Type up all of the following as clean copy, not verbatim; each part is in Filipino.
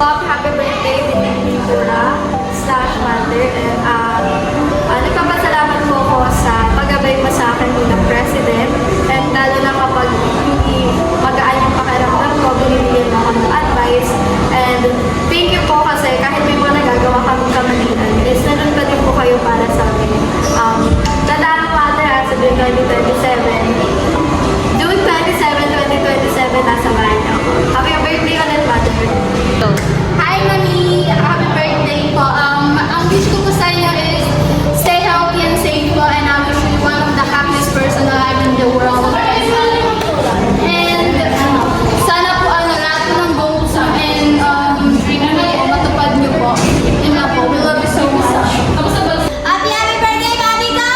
Happy birthday, Pintura /Mother. And nagpapasalamat po ako sa paggabay mo sa akin bilang President. And lalo na kapag hindi magaan yung pakiramdam ko, binibigyan mo ako ng advice. And thank you po kasi kahit may mga nagagawa kami kamalian, is nandun pa din po kayo para sa amin. Tandaan mo ate sa June 2027. June 27, 2027, nasa bahay niyo ako. Happy birthday ulit, Mother. Hi, Mami! Happy birthday po. Ang wish ko po sa inyo is stay healthy and safe po, and I wish you one of the happiest person alive in the world. And sana po lahat po ng goals and dream niyo po, matupad niyo po. Yun lang po. We love you so much. Happy birthday, Mami ka!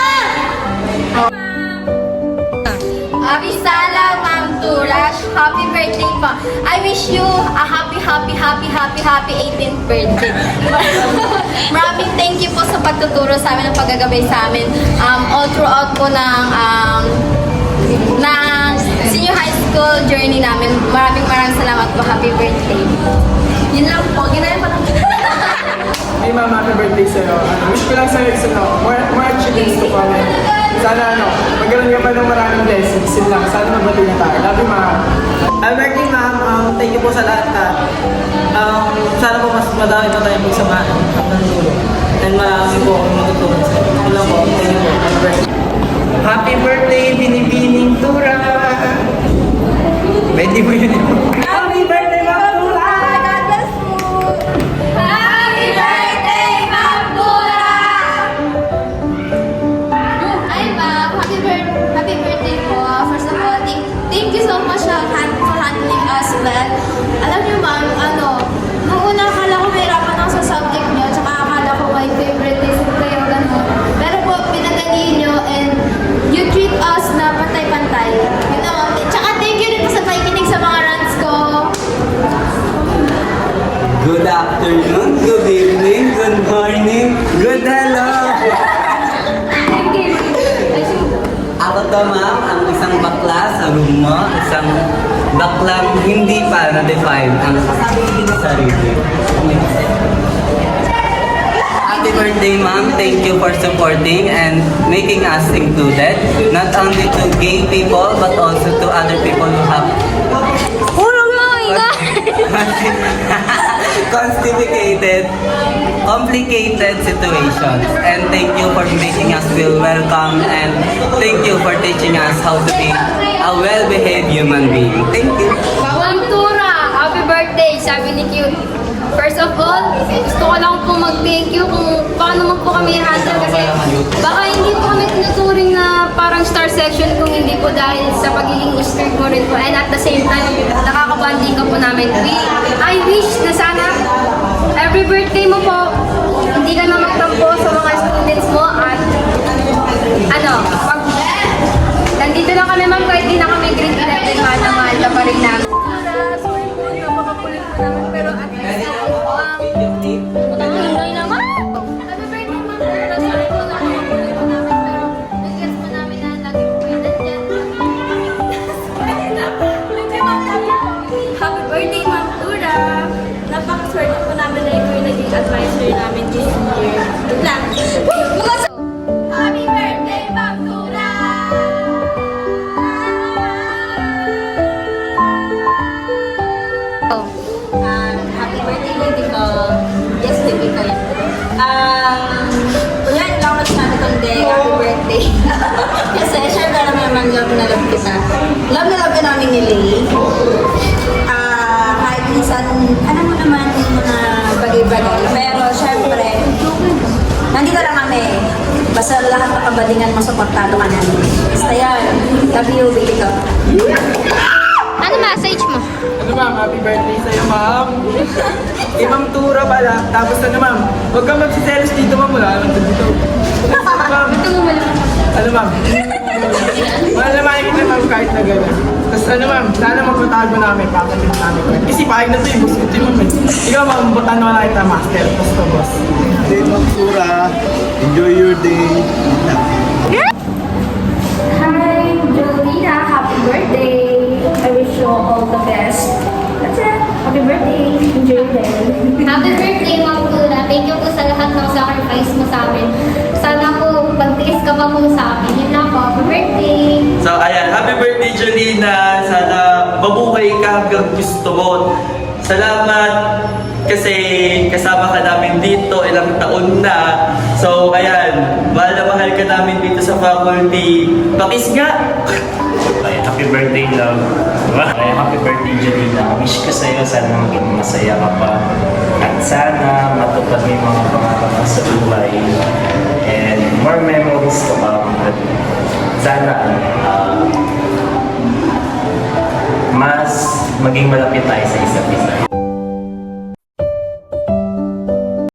Happy Sala, Ma'am Turash. Happy birthday po. I wish you a happy 18th birthday. Maraming thank you po sa pagtuturo sa amin, ng paggagabay sa amin. All throughout po ng senior high school journey namin. Maraming salamat po. Happy birthday. Yun lang po. Ginaya pa lang. Hey ma'am, happy birthday sa'yo. Wish ko lang sa'yo more achievements to come. Sana magkaroon ka pa ng maraming blessings. Yun lang, sana mabati na tayo. Love you ma'am. Happy birthday ma'am, thank you po sa lahat ka. Sana po mas madami pa tayong pagsamahan hanggang dulo. And marami po akong matutunan sa inyo. Yun lang po, thank you po. Happy birthday. Happy birthday, Binibining Tura! Pwede mo yun. Happy birthday ma'am Tura! God bless po. Happy birthday, Ma'am Tula! Ay, ma'am. Happy birthday po. First of all, thank you so much for handling us well. Alam niyo, ma'am, nung una akala ko mahirapan ako sa subject niyo, tsaka akala ko may favoritism kayo, gano'n. Pero po, pinadali niyo and you treat us na pantay-pantay. You know, tsaka thank you rin po sa pakikinig sa mga rants ko. Good afternoon, good evening, good morning, good hello! Ako to ma'am, ang isang bakla sa room mo, isang baklang hindi pa na-define ang sarili. Happy birthday ma'am, thank you for supporting and making us included, not only to gay people but also to other people who have constipated, complicated situations. And thank you for making us feel welcome, and thank you for teaching us how to be a well-behaved human being. Thank you. Ma'am Tura, happy birthday, sabi ni Cute. First of all, gusto ko lang po mag-thank you kung paano mo po kami handle kasi baka hindi po kami tinuturing na parang star section kung hindi po dahil sa pagiging strict mo rin po, and at the same time, nakakabanding ka po namin. I wish na sana every birthday mo po, hindi ka na magtampo sa mga students mo at pag nandito lang kami ma'am, kahit di na kami grade 11, mahal na mahal ka pa rin namin. Sorry po, napakakulit po namin, pero at least Ay naman! Happy birthday, Ma'am Tula. Sorry po, napakakulit po namin, pero nag-guess po namin na lagi po kayo nandyan. Happy birthday, Ma'am Tula. Napakaswerte po namin na ikaw yung naging advisor namin this year. Good luck! Happy birthday, Ma'am Tula! Happy birthday, baby ko. Yes, baby ko yan. Kunyari lang ako sinabi kong day, happy birthday. Kasi syempre alam naman love na love kita. Love na love ka namin ni Lay. Kahit minsan, alam mo naman yung mga bagay-bagay. Pero syempre, nandito lang kami. Basta lahat ng kabalingan mo, supportado ka namin. Basta yan. Love you, baby ko. Ano message mo? Ma'am, happy birthday sa'yo ma'am. Ma'am Tura pala. Tapos ma'am, huwag kang magsiselos dito ma'am. Wala lang dito. Ma'am, ma'am. Mahal na makikita ma'am kahit na gano'n. Tapos ma'am, sana magpatago namin, pakapit namin. Kasi pahig na ito yung gusto ito ma'am. Ikaw ma'am, butan mo lang kita master. Basta boss. Day Ma'am Tura. Enjoy your day. Hi, Jolina. Happy birthday. I wish you all the best. That's it. Happy birthday. Enjoy your day. lang po sa akin. Yun lang po. Happy birthday! So ayan, happy birthday Jolina. Sana mabuhay ka hanggang gusto mo. Salamat kasi kasama ka namin dito ilang taon na. So ayan, mahal na mahal ka namin dito sa faculty. Pakis nga! Ay, happy birthday, love. Ay, happy birthday, Jolina. Wish ko sa'yo, sana maging masaya ka pa. At sana matupad mo yung mga pangarap mo sa buhay. And more memories to come. At sana mas maging malapit tayo sa isa't isa.